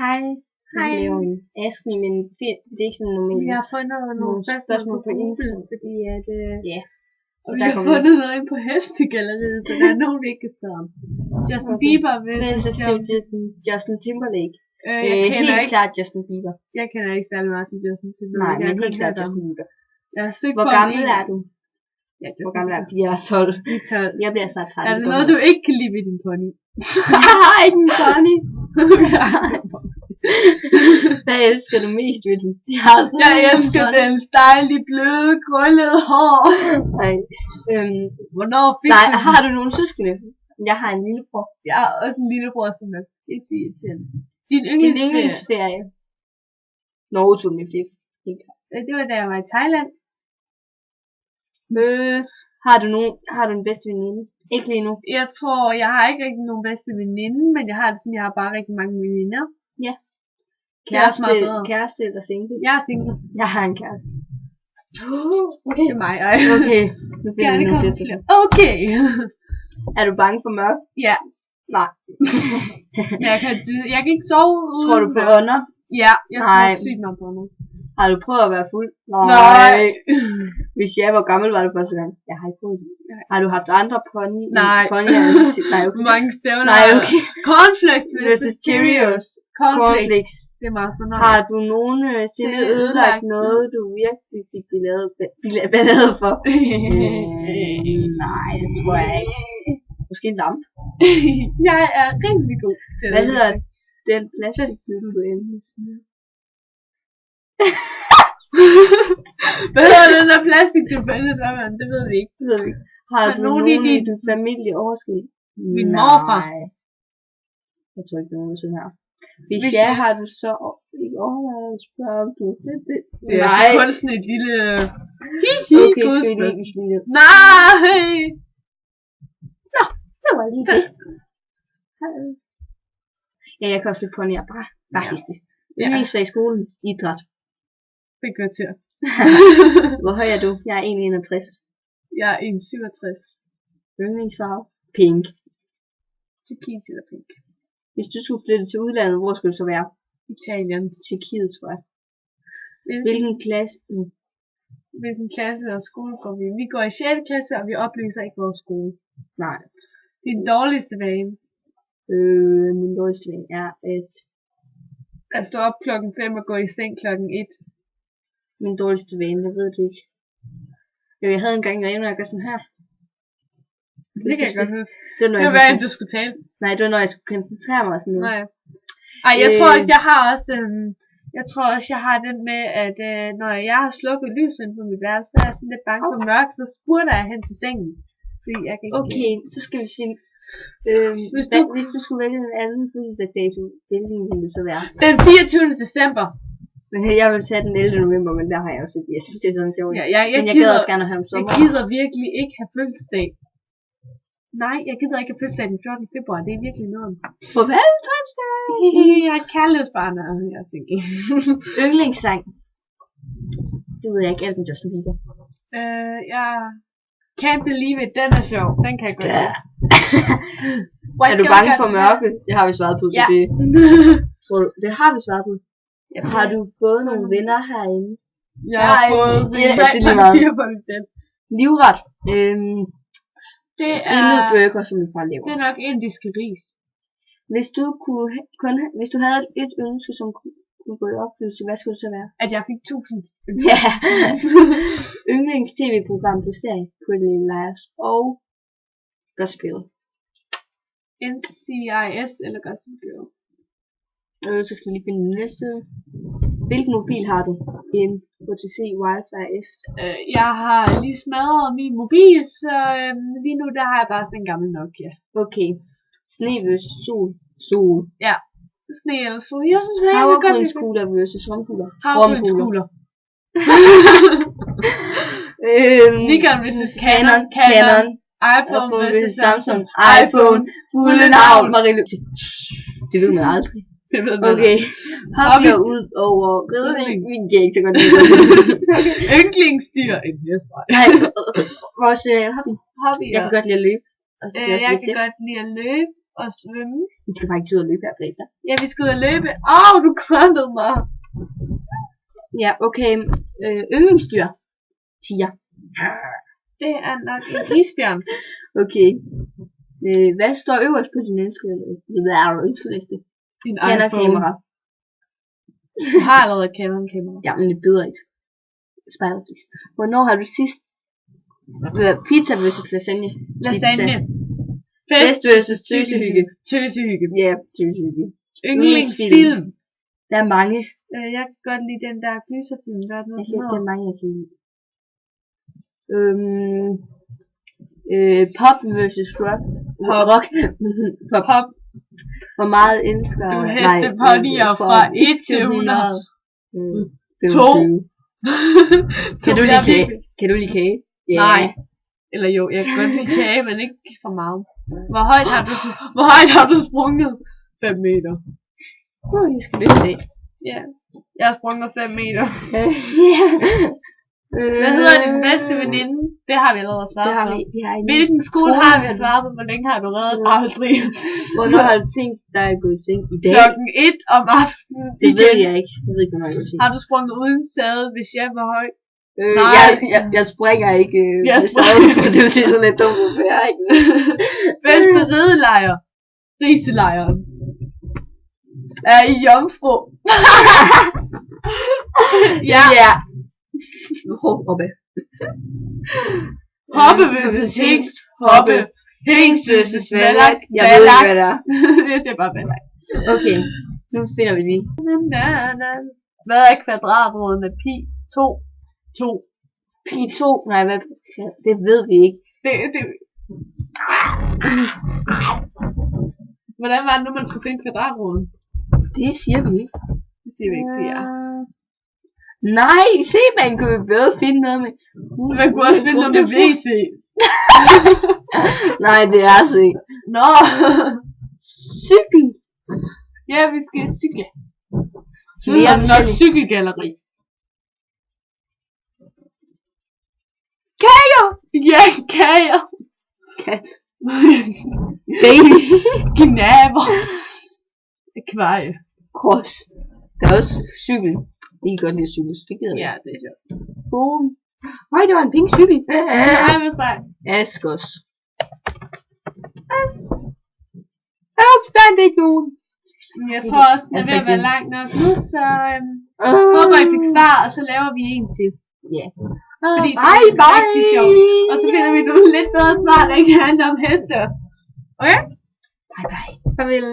Hej. Hej. Vi laver en Ask Me, men det er ikke sådan normalt. Vi har fundet nogle spørgsmål på Google, fordi at... Ja. Og vi har fundet noget ind på hestegalleriet, så der er nogen, vi ikke kan spørge om. Justin Bieber versus Justin Timberlake. Helt klart Justin Bieber. Jeg kender ikke særlig meget til Justin Timberlake. Nej, men helt klart Justin Bieber. Hvor gammel er du? Ja, hvor gammel er du? Jeg er 12. 12. Jeg bliver snart 13. Er der noget, du ikke kan lide ved din pony? Jeg har ikke en pony. Hvad elsker du mest ved den? Jeg elsker den stejlige, bløde, krøllede hår. Nej. Hvornår fik du har du nogle søskende? Jeg har en lillebror. Jeg har også en lillebror, som er pisseirriterende. Din yndlingsferie? Norge tog min flip. Det var da jeg var i Thailand. Har du en bedste veninde? Ikke lige nu. Jeg tror, jeg har ikke rigtig nogen bedste veninde, men jeg har det sådan, jeg har bare rigtig mange veninder. Ja. Kæreste eller single? Jeg er single. Jeg har en kæreste. Okay. Det er mig. Okay. Nu bliver det nogle diskussion. Okay. Er du bange for mørk? Ja. Nej. jeg kan ikke sove. Tror du på ånder? Ja, jeg tror sygt meget på ånder. Har du prøvet at være fuld? Nej. Hvis ja, hvor gammel var du første gang? Jeg har ikke prøvet det. Har du haft andre pony? Nej. Nej, okay. Mange stævner. Nej, okay. Cornflakes versus Cheerios. Cornflakes. Det er meget sådan noget. Har du nogensinde ødelagt noget, du virkelig fik ballade for? Nej, det tror jeg ikke. Måske en lampe. Jeg er rimelig god til det. Hvad hedder den plastik, du endelig smider? Hvad hedder den der plastik, du findes? Det ved vi ikke. Har du nogen i din familie overskilt? Min morfar. Jeg tror ikke, nogen sådan her. Hvis ja, har du så ikke overvejet at spørge, om du det? Nej, kun sådan et lille... Okay, skal vi lige smide det? Nej! Nå, det var lige det. Ja, jeg kan også lidt ponyer. Bare heste. Yndlingsfag i skolen. Idræt. Det gør til. Hvor høj er du? Jeg er 1,61. Jeg er 1,67. Yndlingsfarve? Pink. Turkis eller pink. Hvis du skulle flytte til udlandet, hvor skulle det så være? Italien. Tjekkiet, tror jeg. Hvilken klasse? Hvilken klasse og skole går vi? Vi går i 6. klasse, og vi oplyser ikke vores skole. Nej. Din dårligste vane? Min dårligste vane er at stå op klokken 5 og gå i seng klokken 1. Min dårligste vane, jeg ved det ikke. Jeg havde engang været inde og gøre sådan her. Det kan jeg godt huske. Det var hvad du skulle tale. Nej, det var når jeg skulle koncentrere mig og sådan noget. Nej. Ej, jeg tror også, jeg har også... jeg har den med, at når jeg har slukket lyset på mit værelse, så er jeg sådan lidt bange for mørk, så spurter jeg hen til sengen. Fordi jeg kan ikke... Okay, så skal vi sige... hvis du skulle vælge en anden fødselsdagsdato, hvilken ville det så være? Den 24. december. Jeg vil tage den 11. november, men der har jeg også... Jeg synes, det er sådan sjovt. Ja, men jeg gider også gerne have ham sommer. Jeg gider virkelig ikke have fødselsdag. Nej, jeg gider ikke have fødselsdag den 14. februar. Det er virkelig noget. På valentinsdag! Jeg er et kærlighedsbarn, og jeg er single. Yndlingssang? Det ved jeg ikke, er den Justin Bieber? Jeg can't believe it. Den er sjov. Den kan jeg godt lide. Er du bange for mørke? Det har vi svaret på, så det... Tror du, det har vi svaret på. Har du fået nogle venner herinde? Jeg har fået livret. Det er burger, som vi bare laver. Det er nok indiske ris. Hvis du havde et ønske, som kunne gå i opfyldelse, hvad skulle det så være? At jeg fik 1000. Ja. Yndlings tv-program du ser, Pretty Little Liars og Gossip Girl. NCIS eller Gossip Girl. Så skal vi lige finde den næste. Hvilken mobil har du? En HTC Wi-Fi S? Jeg har lige smadret min mobil, så lige nu der har jeg bare sådan en gammel Nokia. Okay. Sne versus sol. Ja. Sne eller sol. Jeg synes, jeg havregrynskugler versus romkugler. Havregrynskugler. Nikon versus Canon. iPhone versus Samsung. iPhone. Fulde navn. Marie-Louise. Det ved man aldrig. Okay. Hobby ud over ridning. Vi kan ikke så godt lide det. Yndlingsdyr. Nej, vores hobby. Jeg kan godt lide at løbe. Jeg kan godt lide at løbe. Og svømme. Vi skal faktisk ud og løbe her bagefter. Ja, vi skal ud og løbe. Du krøntede mig. Ja, okay. Yndlingsdyr. Tiger. Det er nok en isbjørn. Okay. Hvad står øverst på din ønskeliste? En Canon-kamera. Du har allerede Canon-kamera. Ja, men det bedre ikke. Spejderflis. Hvornår har du sidst... Pizza versus lasagne? Lasagne. Fest versus tøsehygge. Tøsehygge. Ja, tøsehygge. Yndlingsfilm. Der er mange. Jeg kan godt lide den der gyserfilm. Hvad er det, Der er mange, jeg kan lide. Pop versus rock. Rock. Pop. Hvor meget elsker... Du hesteponyer fra 1 til 100. 2. Kan du lide kage? Yeah. Nej. Eller jo, jeg kan godt lide kage, men ikke for meget. Hvor højt har du sprunget? 5 meter. Jeg skal løbe det. Ja. Jeg har sprunget 5 meter. Ja. Hvad hedder din bedste veninde? Det har vi allerede svaret på. Hvilken skole har vi svaret på? Hvor længe har du reddet? Aldrig. Hvornår har du tænkt dig at gå i seng i dag? Klokken 1 om aftenen. Det ved jeg ikke. Jeg ved ikke, hvornår jeg går i seng. Har du sprunget uden sæde, hvis jeg var høj? Nej. Jeg springer ikke. Det vil sige sådan lidt dumt, for jeg er ikke. Bedste ridelejr. Riselejren. Er I jomfru? Ja. Hoppe. Hoppe versus hingst. Hoppe. Hingst versus valak. Jeg ved ikke, hvad det er. Jeg siger bare valak. Okay, nu finder vi lige. Hvad er kvadratroden af pi? 2. Pi 2? Nej, hvad? Det ved vi ikke. Hvordan var det nu, man skulle finde kvadratroden? Det siger vi ikke. Det siger vi ikke til jer. Nej, se, man kunne jo bedre finde noget med... Man kunne også finde noget med VC. Nej, det er altså ikke. Nå. Cykel. Ja, vi skal cykle. Vi har nok cykelgalleri. Kager. Ja, kager. Kat. Baby. Knaber. Akvarie. Cross. Der er også cykel. I kan godt lide at cykle, så det gider jeg. Ja, det er sjovt. Boom. Høj, det var en pink cykel. Ej, hvad sej. Askos. Jeg fandt ikke nogen. Jeg tror også, den er ved at være langt nok nu, så håber I fik svar, og så laver vi en til. Ja. Fordi det er rigtig sjovt. Og så finder vi nogle lidt bedre svar, der ikke handler om heste. Okay? Bye bye. Farvel.